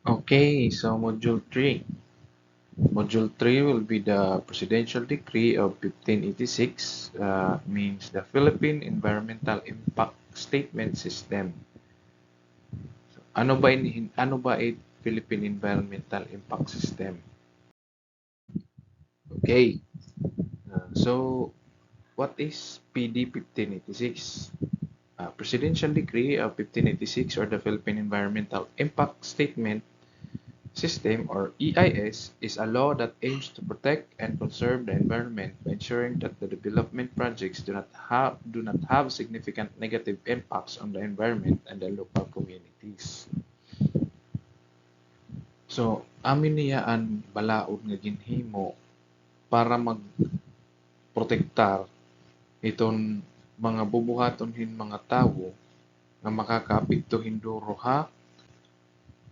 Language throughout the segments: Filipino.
Okay, so Module 3. Module 3 will be the Presidential Decree of 1586, means the Philippine Environmental Impact Statement System. So, ano ba Philippine Environmental Impact System? Okay, so what is PD 1586? Presidential Decree of 1586 or the Philippine Environmental Impact Statement System, or EIS, is a law that aims to protect and conserve the environment by ensuring that the development projects do not have significant negative impacts on the environment and the local communities. So, amin niyaan balaod nga ginhimo para magprotektar iton mga bubuhaton mga tawo nga makakaapektuhin duro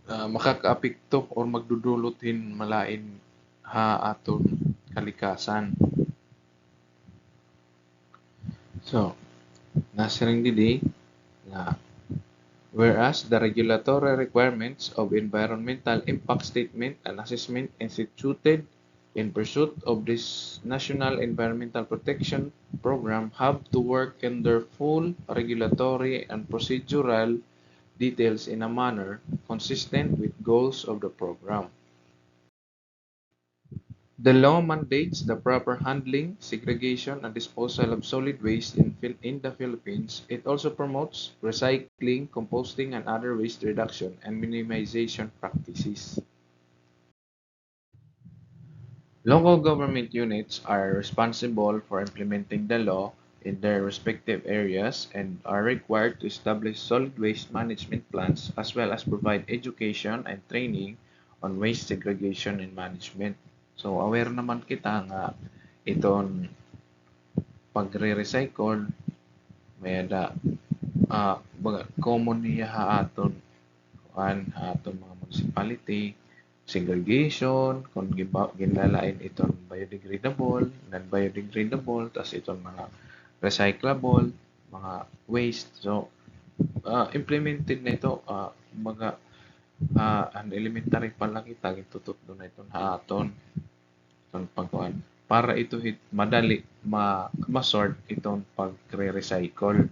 makakaapekto or magdudulutin malain aton kalikasan. So, nasiring didi nga whereas the regulatory requirements of environmental impact statement and assessment instituted in pursuit of this National Environmental Protection Program have to work in their full regulatory and procedural details in a manner consistent with goals of the program. The law mandates the proper handling, segregation, and disposal of solid waste in the Philippines. It also promotes recycling, composting, and other waste reduction and minimization practices. Local government units are responsible for implementing the law in their respective areas and are required to establish solid waste management plans as well as provide education and training on waste segregation and management. So aware naman kita nga iton pagre-recycle may common niya aton mga municipality, segregation, kung ginlalain iton biodegradable, non-biodegradable, tas iton mga recyclable, mga waste. So, implemented na ito, mga ang elementary pa lang kita, gitutot doon na iton haton, itong pagkuhan. Para ito madali ma-sort itong pagre-recycle.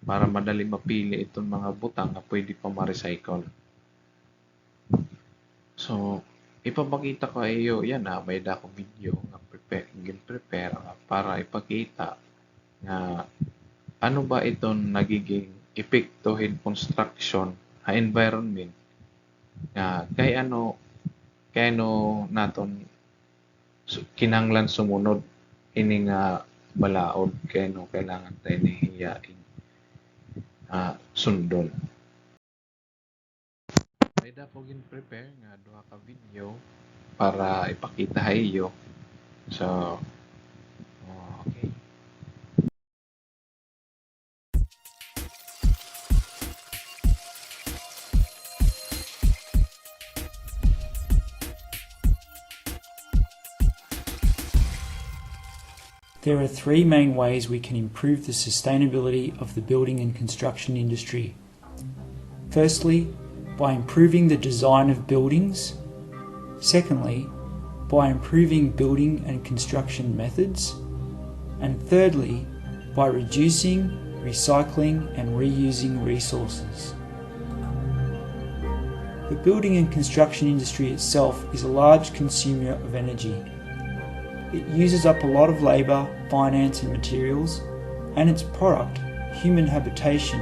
Para madali mapili itong mga butang na pwede pa ma-recycle. So, ipapakita ko iyo yan may dako video nga prepare para ipakita na ano ba itong nagiging epekto in construction sa environment nga kay ano naton kinahanglan sumunod ini nga balaod kay kailangan tayo hiyain sundon. May dapat prepare nga duha ka video para ipakita iyo. So, okay. There are three main ways we can improve the sustainability of the building and construction industry. Firstly, by improving the design of buildings. Secondly, by improving building and construction methods. And thirdly, by reducing, recycling and reusing resources. The building and construction industry itself is a large consumer of energy. It uses up a lot of labour, finance and materials, and its product, human habitation,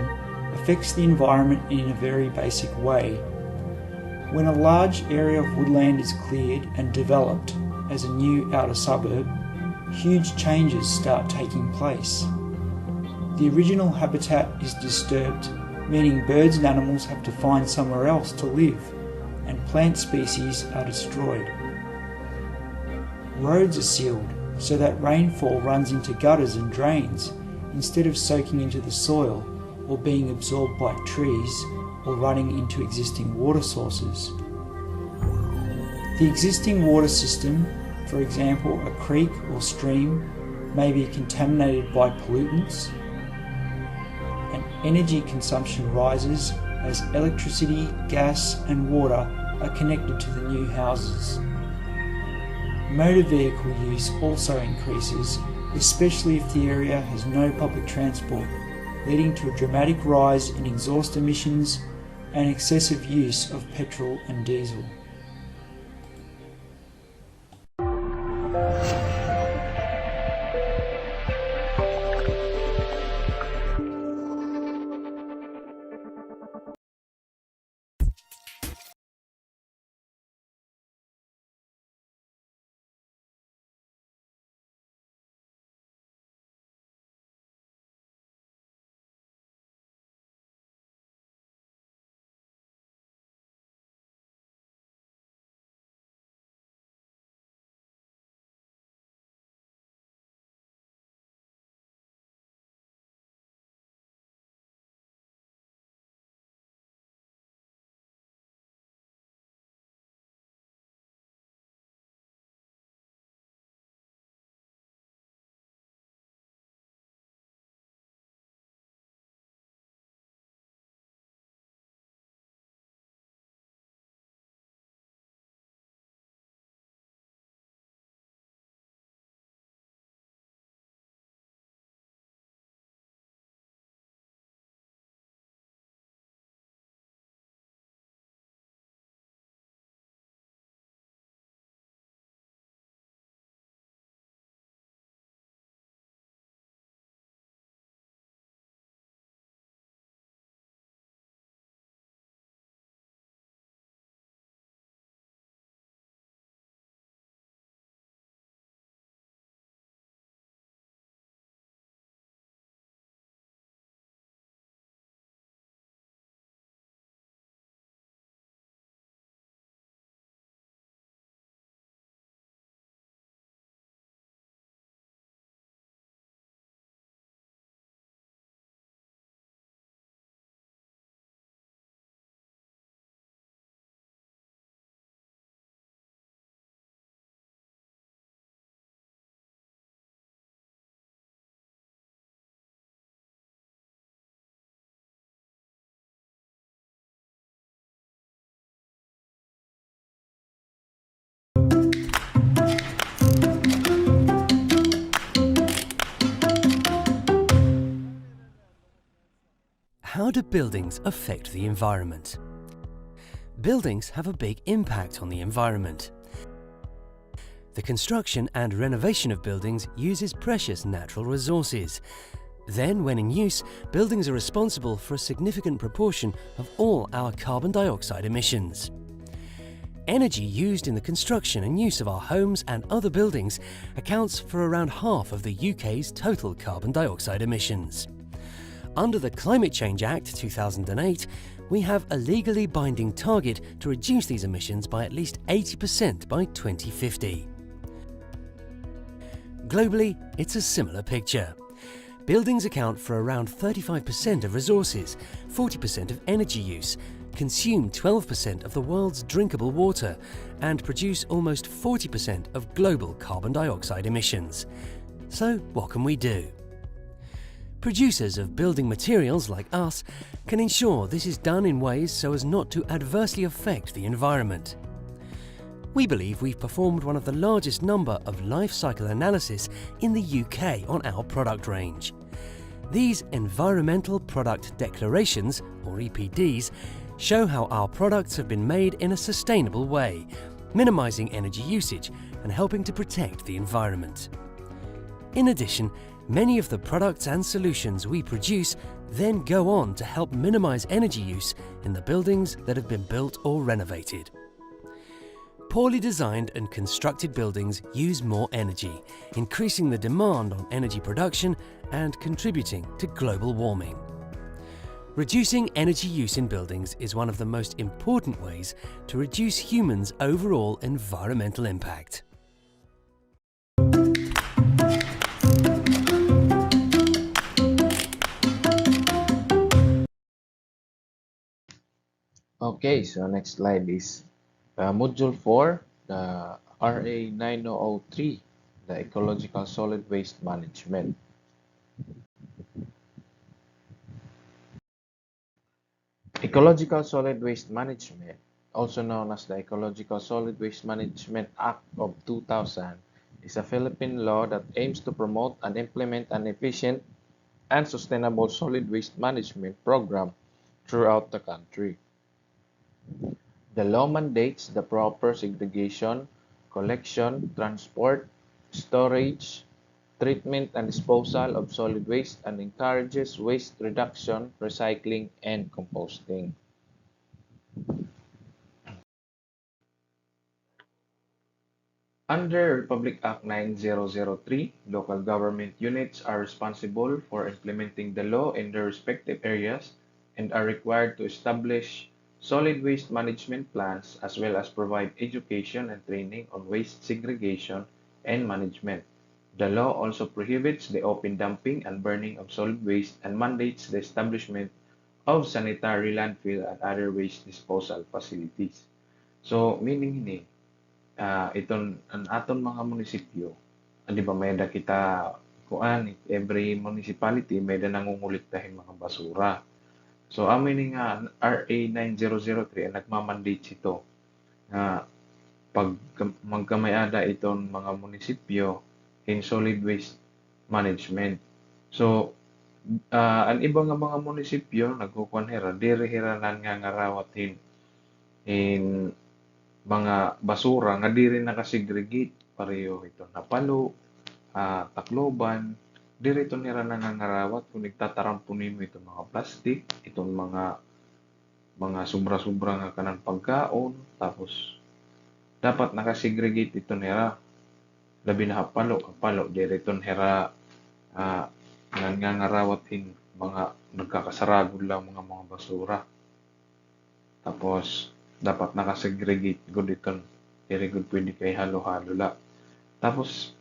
affects the environment in a very basic way. When a large area of woodland is cleared and developed as a new outer suburb, huge changes start taking place. The original habitat is disturbed, meaning birds and animals have to find somewhere else to live, and plant species are destroyed. Roads are sealed so that rainfall runs into gutters and drains instead of soaking into the soil or being absorbed by trees or running into existing water sources. The existing water system, for example a creek or stream, may be contaminated by pollutants, and energy consumption rises as electricity, gas and water are connected to the new houses. Motor vehicle use also increases, especially if the area has no public transport, leading to a dramatic rise in exhaust emissions and excessive use of petrol and diesel. How do buildings affect the environment? Buildings have a big impact on the environment. The construction and renovation of buildings uses precious natural resources. Then, when in use, buildings are responsible for a significant proportion of all our carbon dioxide emissions. Energy used in the construction and use of our homes and other buildings accounts for around half of the UK's total carbon dioxide emissions. Under the Climate Change Act 2008, we have a legally binding target to reduce these emissions by at least 80% by 2050. Globally, it's a similar picture. Buildings account for around 35% of resources, 40% of energy use, consume 12% of the world's drinkable water, and produce almost 40% of global carbon dioxide emissions. So, what can we do? Producers of building materials like us can ensure this is done in ways so as not to adversely affect the environment. We believe we've performed one of the largest number of life cycle analysis in the UK on our product range. These Environmental Product Declarations, or EPDs, show how our products have been made in a sustainable way, minimising energy usage and helping to protect the environment. In addition, many of the products and solutions we produce then go on to help minimise energy use in the buildings that have been built or renovated. Poorly designed and constructed buildings use more energy, increasing the demand on energy production and contributing to global warming. Reducing energy use in buildings is one of the most important ways to reduce humans' overall environmental impact. Okay, so next slide is Module 4, the RA 9003, the Ecological Solid Waste Management. Ecological Solid Waste Management also known as the Ecological Solid Waste Management Act of 2000, is a Philippine law that aims to promote and implement an efficient and sustainable solid waste management program throughout the country. The law mandates the proper segregation, collection, transport, storage, treatment, and disposal of solid waste and encourages waste reduction, recycling, and composting. Under Republic Act 9003, local government units are responsible for implementing the law in their respective areas and are required to establish solid waste management plans as well as provide education and training on waste segregation and management. The law also prohibits the open dumping and burning of solid waste and mandates the establishment of sanitary landfill and other waste disposal facilities. So, meaning ni, iton ang aton mga munisipyo, di ba may da kita kuan every municipality may da nangunguliktahin mga basura. So amin ni nga RA 9003 ang nagmamandate ito nga pag magkamayada iton mga munisipyo in solid waste management. So ang ibang nga mga munisipyo nagkukuan hera diri hiranan nga ngarawatin in mga basura nga diri nakasegregate pareho ito napalo, Tacloban, diri ito nira nangangarawat kung nagtatarampunin mo itong mga plastic, itong mga sobra-sobra nga kanang pagkaon, tapos dapat nakasegregate ito nira. Labi na kapalo, diri ito nira nangangarawatin mga nagkakasaragod lang mga basura. Tapos dapat nakasegregate good iton. Very good pwede kay halo-halo la. Tapos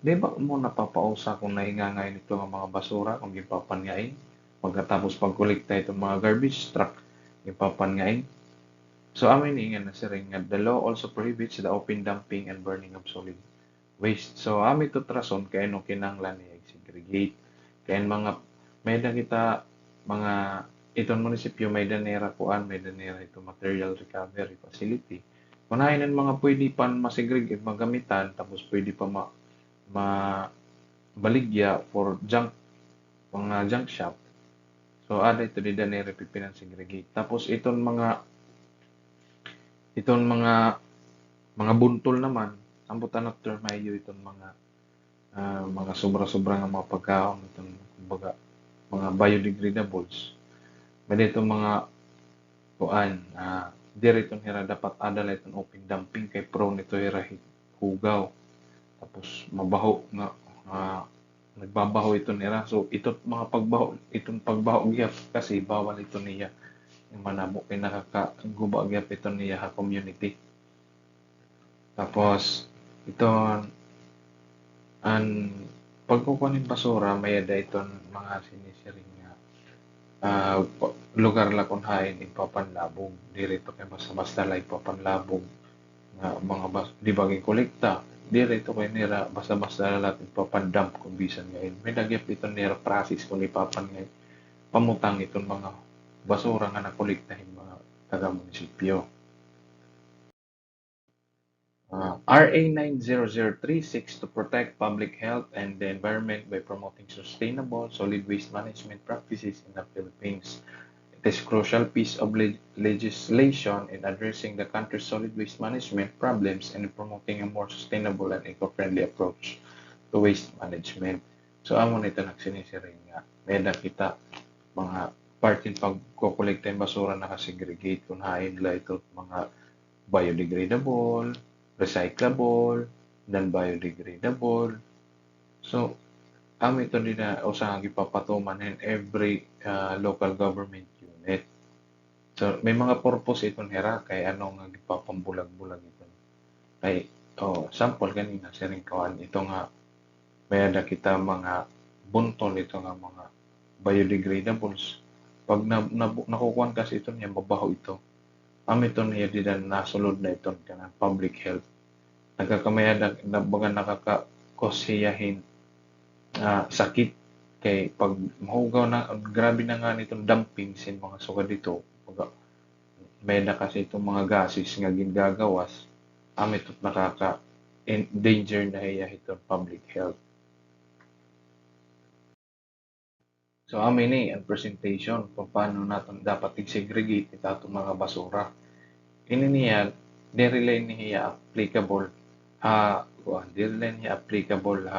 di ba mo napapausa kung nahingangain ito ng mga basura kung gipapangain pagkatapos pagkolekta itong mga garbage truck gipapangain. So amin ingan na siring nga the law also prohibits the open dumping and burning of solid waste. So amin to trason kay no kinahanglan ni segregate kay mga may da kita mga itong munisipyo may danera kuan, may danera ito material recovery facility. Kunahin ang mga pwede pa masegregate, magamitan, tapos pwede pa baligya for mga junk shop. So ada ito di danera pipinan segregate. Tapos itong mga buntol naman, ambutan after mayo itong mga sobra-sobra nga mga pagkaon itong kumbaga mga biodegradables. May itong mga kuan, diri itong hira dapat adala itong open dumping kay prone ito hira hugaw. Tapos mabaho nga nagbabaho ito nila. So itong pagbaho gyap kasi bawal ito niya. Yung manamo kay nakakaguba gyap ito niya ha community. Tapos ito ang pagkukunin basura may ada itong mga sinisiring lugar la kung hain ipapanlabong dirito kay basta-basta la ipapanlabong nga mga di bagay kolekta dirito kay nira basta-basta la ipapandump kung bisan ngayon may dagyap ito nira process kung ipapan ngay pamutang itong mga basura nga nakolektahin mga taga-munisipyo. RA 9003 seeks to protect public health and the environment by promoting sustainable solid waste management practices in the Philippines. It is a crucial piece of legislation in addressing the country's solid waste management problems and in promoting a more sustainable and eco-friendly approach to waste management. So, amon ito nagsinisiring nga. May kita mga parting pagkukolekta yung basura nakasegregate kung hain la ito mga biodegradable, recyclable, non-biodegradable. So, ito din na usang ipapatuman in every local government unit. So, may mga purpose ito nila kay ano nga ipapambulag-bulag ito. Kay, sample kanina, siring kawan, ito nga may ada kita mga buntol ito nga mga biodegradables. Pag nakukuhan kasi ito niya, mabaho ito. Ito niya din na nasulod na ito kanang public health. Nagkakamaya na baga nakakakosiyahin sakit kay pag mahugaw na grabe na nga nitong dumping sin mga sugad dito baga may na kasi itong mga gases nga gingagawas, amit at nakaka-endanger na iya itong public health. So, amin ni ang presentation kung paano natin dapat i-segregate itong mga basura. Ini niya, direlay niya applicable direlay niya applicable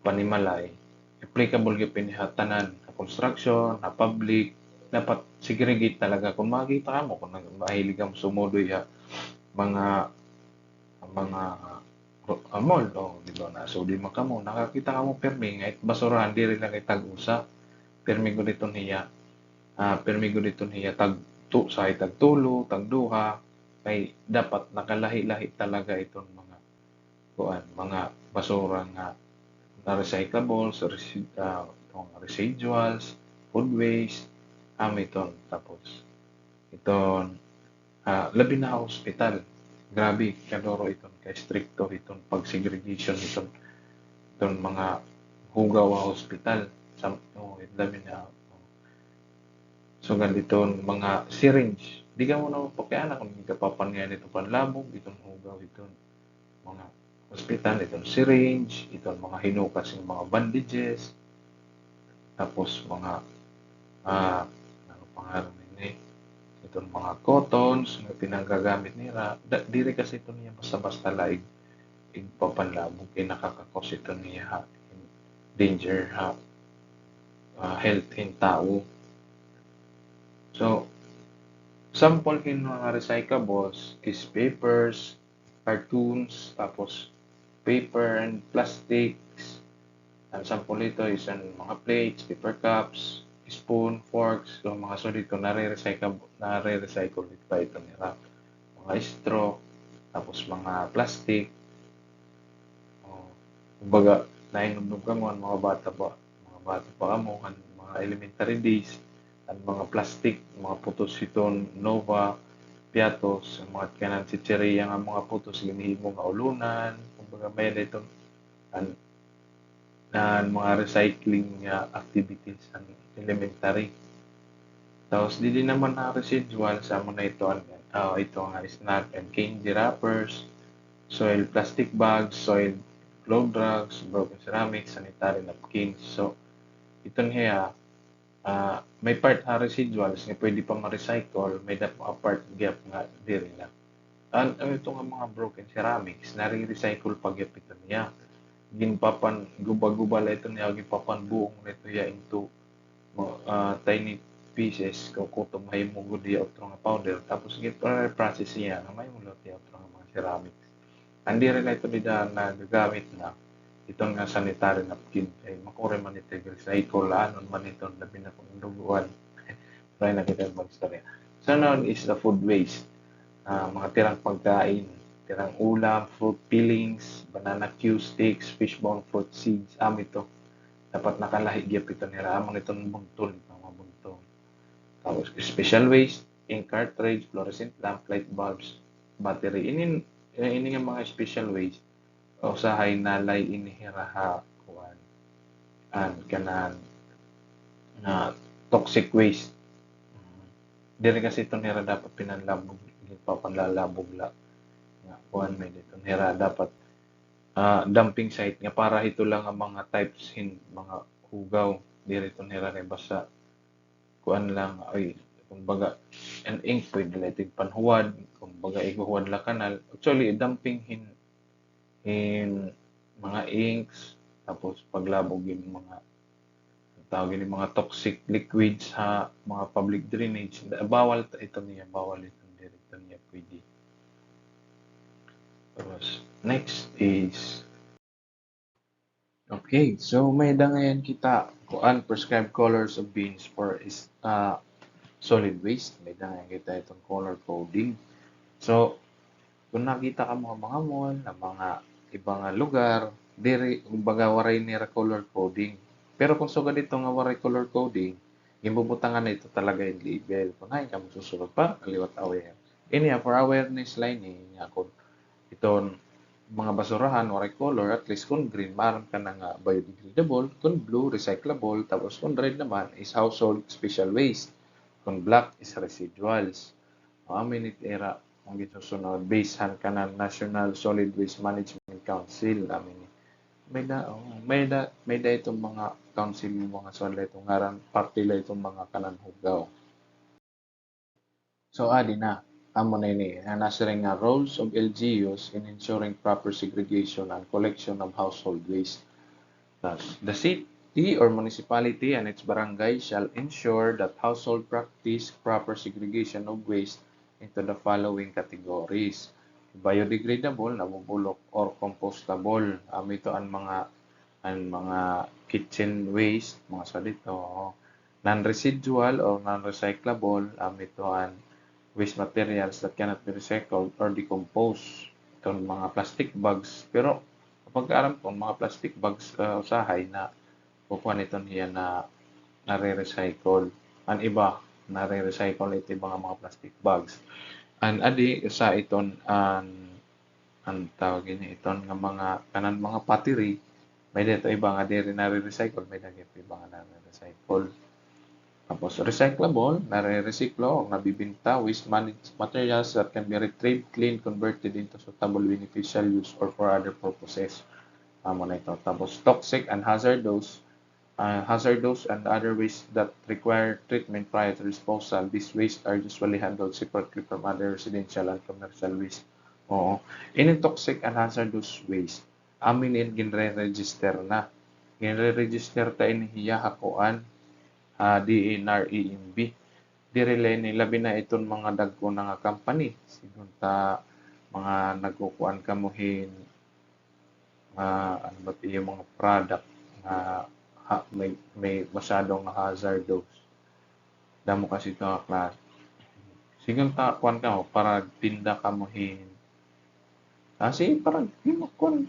panimalay. Applicable gyud pinihatanan sa construction, na public, dapat segregate talaga. Kung makita mo, kung mahilig kang sumudoy mga mga mall, di ba na? So, di man ka mo, nakakita ka mo permi, nga basurahan, di rin lang itag-usa. Permi ko dito niya, tag sa tagtulo, tagduha, kay dapat nakalahi-lahi talaga itong mga basura nga na recyclables, residuals, food waste, amiton tapos iton labi na hospital. Grabe, kadoro iton kay stricto iton pag-segregation iton mga hugaw hospital. Labi na so ganditon mga syringe. Di ka mo na pakiana kung kapapanyan ito panlabog, iton hugaw iton mga hospital, itong syringe, itong mga hinukas ng mga bandages, tapos mga ano pangalan ini, itong mga cottons na pinagagamit nila. Diri kasi ito niya basta-basta laig papanlabog kay nakakakos ito niya danger health in tao. So, sample kin mga recyclables is papers, cartoons, tapos paper and plastics. Ang sample ito is mga plates, paper cups, spoon, forks, so mga solid ko nare-recycle pa ito nila. Mga straw, tapos mga plastic. Kumbaga, nainom ka mo, mga bata pa ka mo, mga elementary days, ang mga plastic, mga putos iton, Nova, piatos, mga kanan si Cheria nga mga putos, ginihimo nga ulunan, kumbaga may dito, mga recycling activities ang elementary. Tapos, di din naman na residual sa mga ito nga snack and candy wrappers, soil plastic bags, soil globe drugs, broken ceramics, sanitary napkins. So, ito niya, may part residuals nga pwede pa ma-recycle, may mga part gap nga diri na. Ito nga mga broken ceramics, nare-recycle pa gap ito niya. Ginpapan, guba-guba ito niya, ginpapan buong nito niya into tiny pieces, kung may mugod niya o nga powder, tapos process niya, na may mulot niya o mga ceramics. Hindi rin ito nila nagagamit na itong sanitary napkin ay makure man ito recycle anon man ito labi na kung duguan. Try na kita mag-story. So now is the food waste. Mga tirang pagkain, tirang ulam, fruit peelings, banana cue sticks, fishbone fruit seeds, ito. Dapat nakalahi gyud ito nila among itong buntol, mga buntol. Tapos special waste, ink cartridge, fluorescent lamp, light bulbs, battery. Ini nga mga special waste usahay nalay inihiraha kuan kanan na toxic waste. Diri kasi ito nira dapat pinanlabog, papanlalabog la nga kuan may dito nira dapat dumping site nga para ito lang ang mga types mga hugaw diri ito nira kay basta kuan lang ay kumbaga an ink pwede lating panhuwad kumbaga iguhuwad la kanal actually dumping mga inks tapos paglabog yung mga tawag yung mga toxic liquids sa mga public drainage bawal ito niya pwede. Tapos next is okay, so may dangayan kita kung prescribed colors of beans for solid waste, may dangayan kita itong color coding. So kung nakita ka mga mall na mga ibang lugar, diri kumbaga waray nira color coding. Pero kung sugad dito nga waray color coding, gibubutangan na ito talaga yung label. Kung ay ka susunod pa, kaliwat aware. For awareness line nga kung iton mga basurahan waray color, at least kung green, maram ka na nga biodegradable, kung blue, recyclable, tapos kung red naman is household special waste, kung black is residuals. Aminit era ang gisusunod basehan kanan National Solid Waste Management Council amin may da itong mga council yung mga solid itong ngaran party la itong mga kanan hugaw. So adi na amo na ini nasring nga roles of LGUs in ensuring proper segregation and collection of household waste. Thus, the city or municipality and its barangay shall ensure that household practice proper segregation of waste into the following categories. Biodegradable, nabubulok, or compostable. Ito ang mga kitchen waste, mga sa dito. Non-residual or non-recyclable, ito ang waste materials that cannot be recycled or decomposed. Ito ang mga plastic bags. Pero kapag aram ko, mga plastic bags usahay na kukuha nito niya na nare-recycle. Ang iba, nare-recycle ito mga plastic bags. And adi, sa iton, ang tawag niya iton nga mga kanan mga pottery, may dito iba nga di rin nare-recycle, may dito iba nga nare-recycle. Tapos recyclable, nare-recyclo o nabibinta waste materials that can be retrieved, cleaned, converted into suitable beneficial use or for other purposes. Amo na ito. Tapos toxic and hazardous and other waste that require treatment prior to disposal. These waste are usually handled separately from other residential and commercial waste. Oo. Ini toxic and hazardous waste, amin ginre-register na. Ginre-register ta inihiya hakuan DNREMB. Direlay ni labi na iton mga dagko na nga company. Sigun ta mga nagkukuan kamuhin ano ba yung mga product na may masyadong hazardous. Damo kasi ito nga klase. Sigun ta kuan ka mo para tinda kamuhin. Kasi parang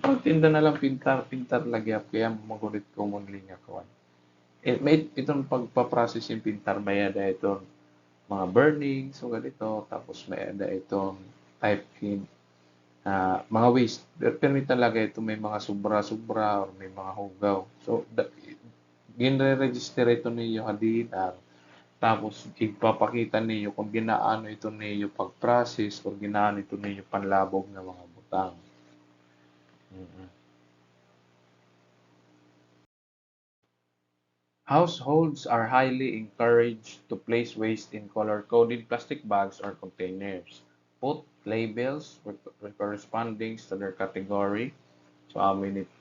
parang tinda na lang pintar lagi kaya magulit ko mo linya kuan. May itong pagpaprocess yung pintar may ada itong mga burning so ganito tapos may ada itong type in mga waste pero talaga ito may mga sobra or may mga hugaw so ginre-register ito niyo hadinar tapos ipapakita niyo kung ginaano ito niyo pag-process o ginaano ito niyo panlabog ng mga butang. Households are highly encouraged to place waste in color-coded plastic bags or containers. Put labels corresponding to their category. So, aminit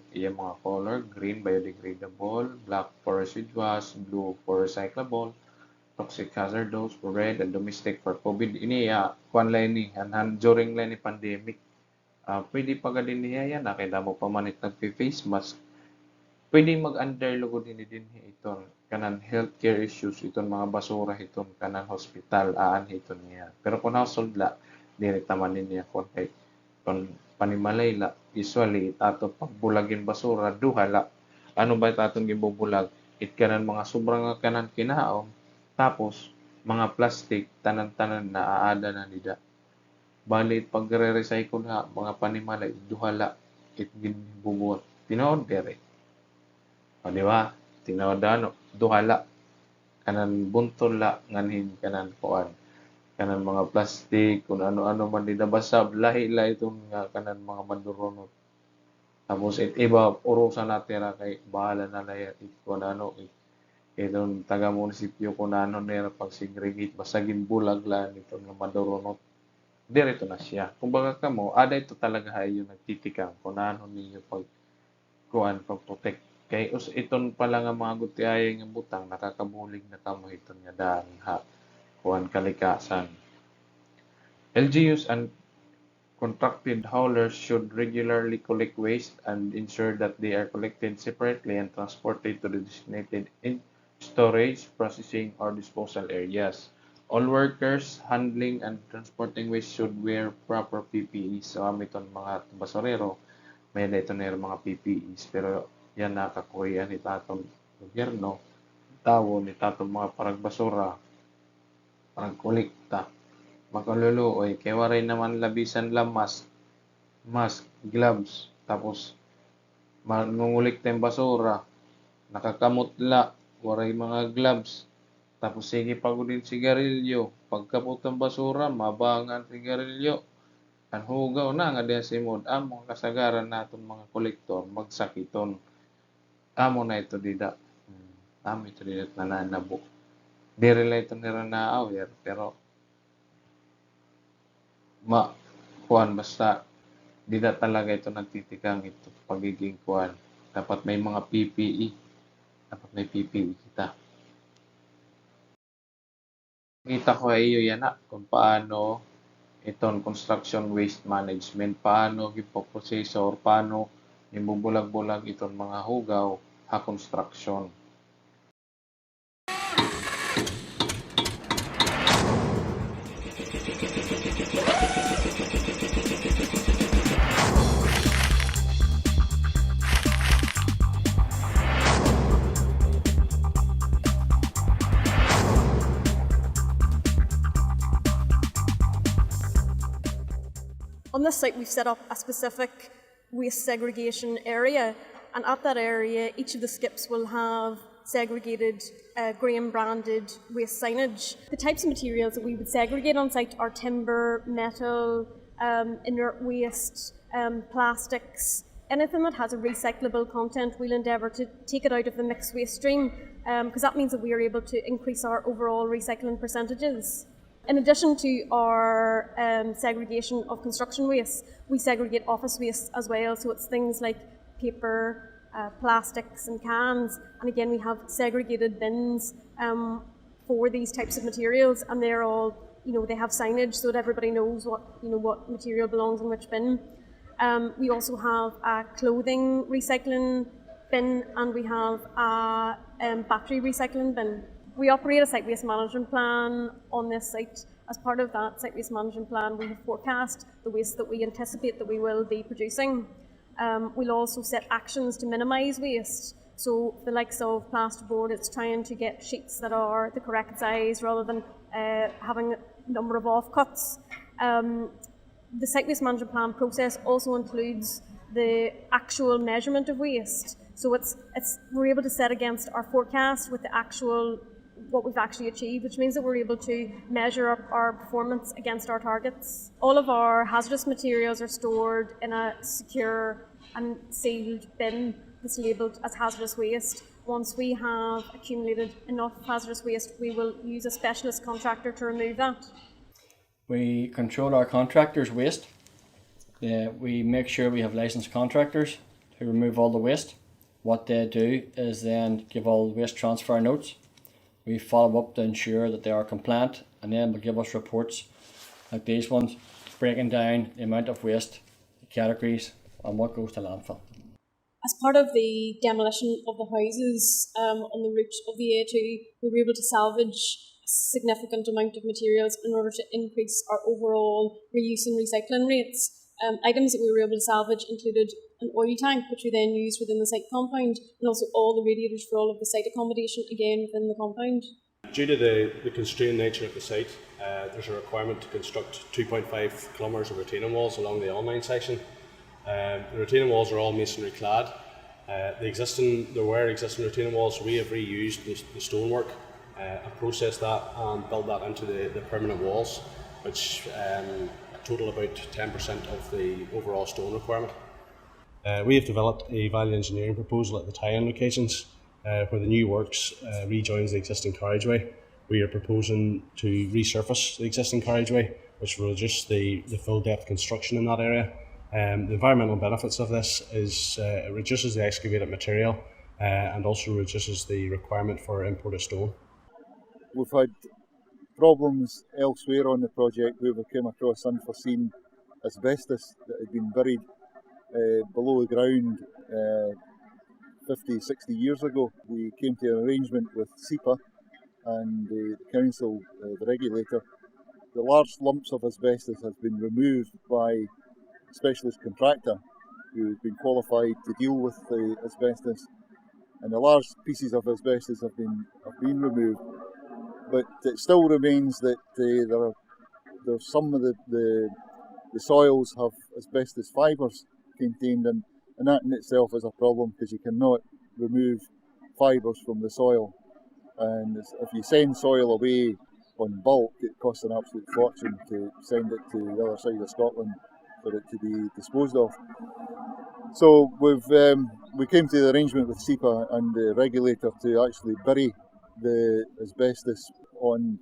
iya mga color. Green, biodegradable. Black for residuals. Blue for recyclable. Toxic hazardous for red and domestic for COVID. Ini kuan lang ni, during lang ni pandemic. Pwede pa gadin niya yan. Kaya mo pa manit nagpi-face mask. Pwede mag-underlugod din iton kanan healthcare issues iton mga basura iton kanan hospital iton niya. Pero kung household la dili taman niya kung panimalay la usually tato pagbulagin basura duha la. Ano ba tatong gibubulag? It kanan mga sobrang kanan kinaom tapos mga plastic tanan-tanan na aada na nida. Balit pag re-recycle ha mga panimalay duha la it gibubuhat. Tinood dere. O di ba? Tinawdano duhala kanan buntol la nganhin kanan kuan. Kanan mga plastic kung ano-ano man dinabasab lahi la itong kanan mga mandurunot. Tapos iba urusan natin kay bahala na la kung ano itong taga munisipyo kung ano nila pag segregate basagin bulag la nito nga mandurunot. Direto na siya. Kumbaga kamo ada ito talaga hayo nagtitikang kung ano ninyo pag kuan pag-protect kay iton pala nga mga gutiay nga butang nakakabulig na kamo iton nga daan kuan kalikasan. LGUs and contracted haulers should regularly collect waste and ensure that they are collected separately and transported to the designated storage, processing, or disposal areas. All workers handling and transporting waste should wear proper PPEs. So, amiton mga basurero, may dito na mga PPEs pero yan nakakuha ni tatong gobyerno, tawo ni tatong mga parang basura, parang kolekta, makaluluoy, kaya waray naman labisan lamas, mask, gloves, tapos manungulik tayong basura, nakakamutla, waray mga gloves, Tapos sige pagudin sigarilyo, pagkabot ng basura, mabangan sigarilyo. Ang hugaw na nga diya simod, among kasagaran naton mga kolektor, magsakiton. Amo na ito dida. Amo ito dida nananabo. Di rin lang ito niranaaw, pero kuan basta dida talaga ito nagtitikang ito pagiging kuan. Dapat may mga PPE. Dapat may PPE kita. Kita ko ay iyo yan kung paano itong construction waste management, paano gipo-processor, paano ibubulag-bulag itong mga hugaw ha construction. On this site, we've set up a specific waste segregation area, and at that area, each of the skips will have segregated Graham-branded waste signage. The types of materials that we would segregate on site are timber, metal, inert waste, plastics, anything that has a recyclable content. We'll endeavour to take it out of the mixed waste stream, because that means that we are able to increase our overall recycling percentages. In addition to our segregation of construction waste, we segregate office waste as well. So it's things like paper, plastics and cans. And again, we have segregated bins for these types of materials, and they're all, they have signage so that everybody knows what material belongs in which bin. We also have a clothing recycling bin, and we have a battery recycling bin. We operate a site waste management plan on this site. As part of that site waste management plan, we have forecast the waste that we anticipate that we will be producing. We'll also set actions to minimise waste. So the likes of plasterboard, it's trying to get sheets that are the correct size rather than having a number of offcuts. The site waste management plan process also includes the actual measurement of waste. So we're able to set against our forecast with the actual what we've actually achieved, which means that we're able to measure our performance against our targets. All of our hazardous materials are stored in a secure and sealed bin that's labelled as hazardous waste. Once we have accumulated enough hazardous waste, we will use a specialist contractor to remove that. We control our contractors' waste. We make sure we have licensed contractors to remove all the waste. What they do is then give all the waste transfer notes. We follow up to ensure that they are compliant, and then will give us reports like these ones, breaking down the amount of waste, the categories, and what goes to landfill. As part of the demolition of the houses on the route of the A2, we were able to salvage a significant amount of materials in order to increase our overall reuse and recycling rates. Items that we were able to salvage included an oil tank, which we then used within the site compound, and also all the radiators for all of the site accommodation, again within the compound. Due to the constrained nature of the site, there's a requirement to construct 2.5 kilometres of retaining walls along the online section. The retaining walls are all masonry clad. There were existing retaining walls, so we have reused the stonework and processed that and built that into the permanent walls, which total about 10% of the overall stone requirement. We have developed a value engineering proposal at the tie-in locations where the new works rejoins the existing carriageway. We are proposing to resurface the existing carriageway, which will reduce the full depth construction in that area. The environmental benefits of this is it reduces the excavated material and also reduces the requirement for imported stone. We've had problems elsewhere on the project where we came across unforeseen asbestos that had been buried below the ground 50, 60 years ago. We came to an arrangement with SEPA and the council, the regulator. The large lumps of asbestos have been removed by a specialist contractor who has been qualified to deal with the asbestos, and the large pieces of asbestos have been removed. But it still remains that there's some of the soils have asbestos fibres contained, and that in itself is a problem because you cannot remove fibres from the soil. And if you send soil away on bulk, it costs an absolute fortune to send it to the other side of Scotland for it to be disposed of. So we came to the arrangement with SEPA and the regulator to actually bury the asbestos on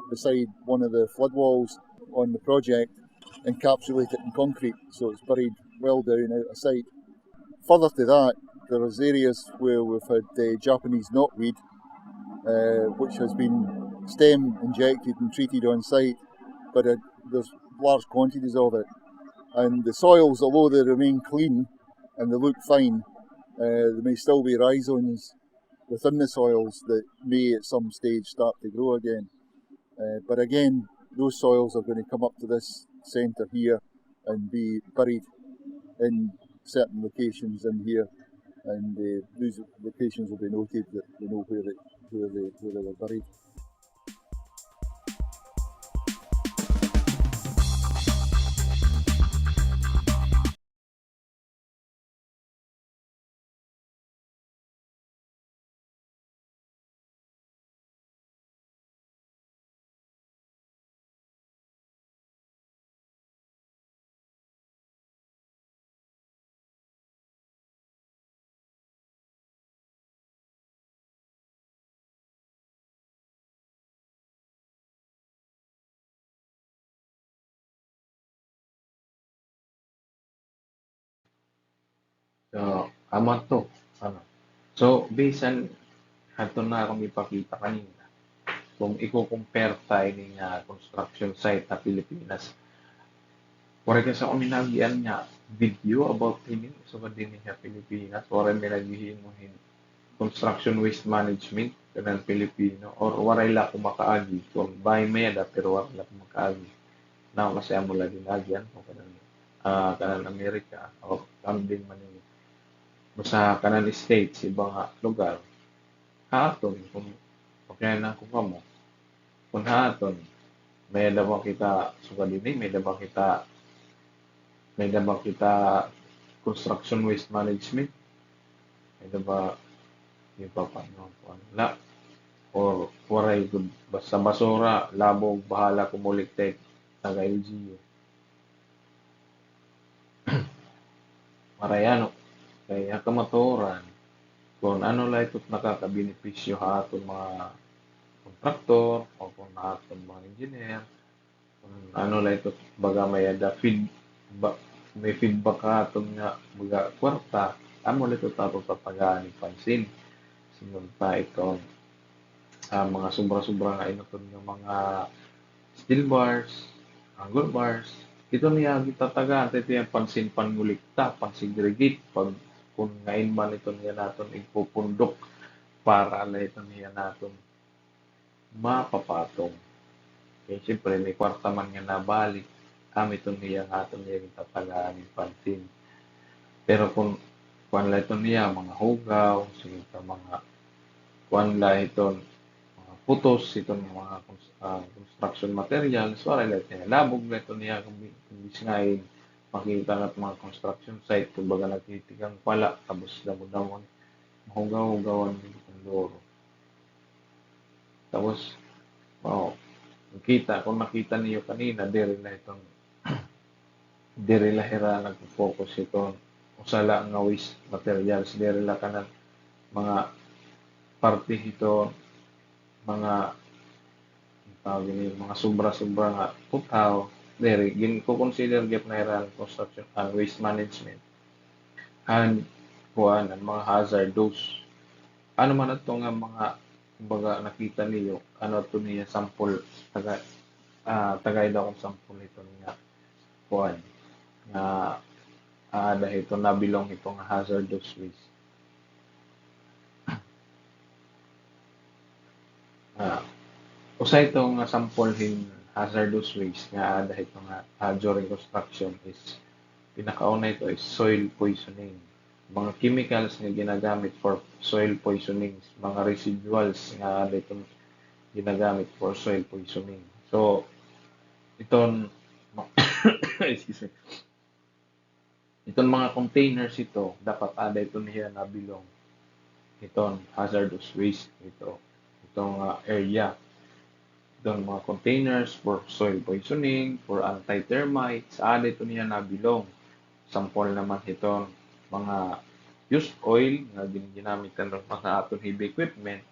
beside one of the flood walls on the project, encapsulate it in concrete so it's buried well down out of sight. Further to that, there is areas where we've had Japanese knotweed, which has been stem injected and treated on site, but there's large quantities of it. And the soils, although they remain clean and they look fine, there may still be rhizomes within the soils that may at some stage start to grow again. But again, those soils are going to come up to this centre here and be buried in certain locations in here, and those locations will be noted that we know where they were buried. So, amo to. Ano? So, bisan ato na akong ipakita kanina, kung i-compare tayo ng construction site sa Pilipinas, wala ka sa kuminagian niya video about ini so din niya Pilipinas, wala may naghihimuhin construction waste management kanang Pilipino or wala la kumakaagi kung bahay mayada pero wala la kumakaagi na kasi amo la dinagyan o kanang Amerika o kambing man yun. Sa kanang states ibang lugar haton kung okay na kung mo kung haton may daw kita suka din may daw kita construction waste management may daw yung paano la or waray good basta basura labog bahala kumuliktek taga LGU marayano kaya kamaturan kung ano lang ito't nakakabenepisyo ha atong mga kontraktor o kung atong mga engineer kung ano lang ito't baga may may feedback ka atong nga baga kwarta amo lang ito't atong tatagaan pansin sinunta itong mga sobra-sobra nga inuton ng mga steel bars, angle bars, ito niya gitatagaan, ito yung pansin pangulikta, pansegregate, pag kung ngayon man ito niya natin ipupundok para na ito niya natin mapapatong. Kaya siyempre may kwarta man nga nabalik, kami ito niya natin niya gitatagaan ng pansin. Pero kung kuan la ito niya, mga hugaw, sige mga kuan la ito, putos itong mga construction materials, wala lang niya. Labog na ito niya kung ngayon makita nga mga construction site, kumbaga nagtitigang pala, tapos damon-damon, mahugaw-hugawan ng loro. Tapos, kung nakita niyo kanina, diri na itong diri la hira nagpo-focus ito usala nga waste materials, diri la kanan mga parte ito mga tawag ini mga sobra-sobra nga putaw dere gin ko consider gyud na era construction and waste management and kuan ang mga hazardous ano man ato nga mga kumbaga nakita niyo ano to niya sample tagay daw akong sample ito nga kuan nga dahil ito nabilong ito nga hazardous waste usa itong sample in hazardous waste nga dahil ito nga during construction is pinakauna ito is soil poisoning. Mga chemicals nga ginagamit for soil poisoning, mga residuals nga itong ginagamit for soil poisoning. So, itong excuse me. Itong mga containers dapat ada ito niya nabilong itong hazardous waste ito itong area. Itong mga containers for soil poisoning, for anti-termites, ito niya nabilong. Sample naman itong mga used oil nga ginamit ng mga aton heavy equipment.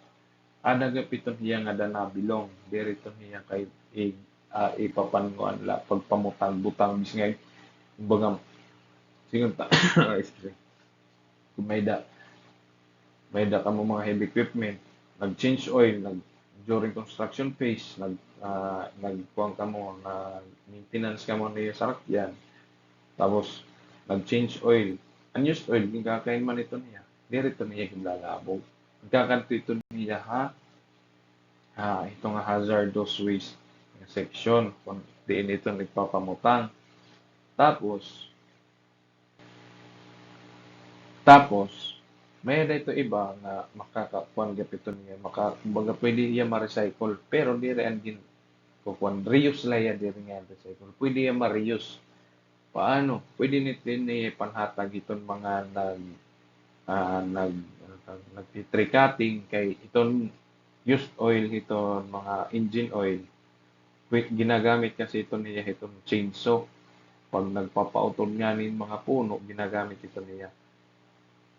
Gapiton niya nga nabilong. Diri ito niya kay ipapanguan la pagpamutang-butang bisngay. Kumbaga, singon ta, kung may da ka mo mga heavy equipment, nag-change oil, during construction phase, nagkuhan ka mo, maintenance ka mo niya sa rakyan, tapos nag-change oil, unused oil, gagakain man ito niya, dirito niya himlalabog. Gaganto ito niya ito nga hazardous waste section, kung diin ito nagpapamutang. Tapos, may dito iba na makakakuan gapito niya, kumbaga pwede iya ma-recycle, pero di rin din kukuan, reuse la ya di rin nga recycle. Pwede iya ma-reuse. Paano? Pwede nitin ni panhatag iton mga nag-tree cutting kay iton used oil, iton mga engine oil. Ginagamit kasi ito niya itong chainsaw. Pag nagpapautol nga nin mga puno, ginagamit ito niya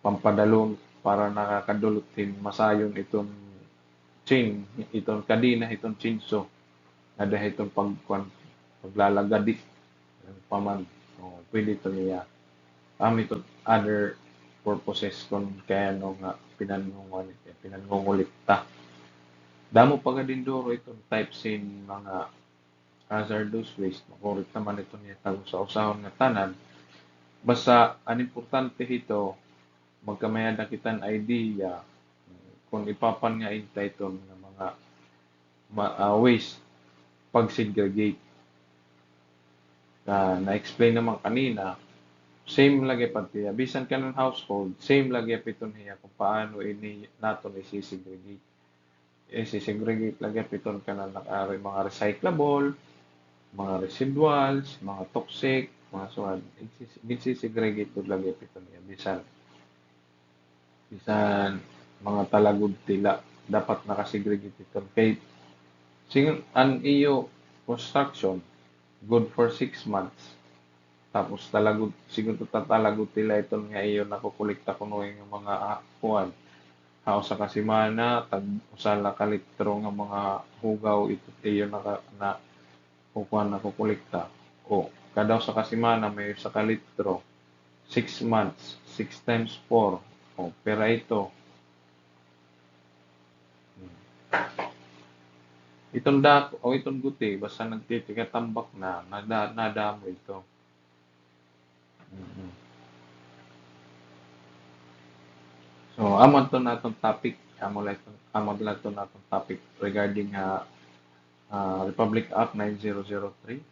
pampadalon para nakakadulutin masayon itong chain, itong kadina, itong chainsaw na dahil itong paglalagadi paman. Pwede ito niya itong other purposes kung kaya nga pinangungulit ta. Damo pa din duro itong types in mga hazardous waste. Makurit naman ito niya tago sa usahon nga tanan. Basta ang importante ito, magkamayad na kitan idea kung ipapan nga entitled ng mga waste pag-segregate. Na-explain naman kanina, same lagi pati, bisan ka ng household, same lagi piton niya kung paano naton isi-segregate. Isi-segregate lagi piton ka na mga recyclable, mga residuals, mga toxic, mga suwan. Isi-segregate to lagi piton niya, bisan mga talagod tila dapat nakasegregate ito kay ang iyo construction good for 6 months, tapos talagod siguro tatalagod tila ito nga iyo nakukolekta kuno yung mga kuan sa kasimana tag usala ka litro nga mga hugaw ito iyo na kukuan nakukolekta o kada sa kasimana may sa kalitro 6 months 6 times 4. Pera ito. Itong dako o itong guti, basta nagtitigatambak na, nadamo ito. So, amon to natong topic, amon lang to natong topic regarding Republic Act 9003.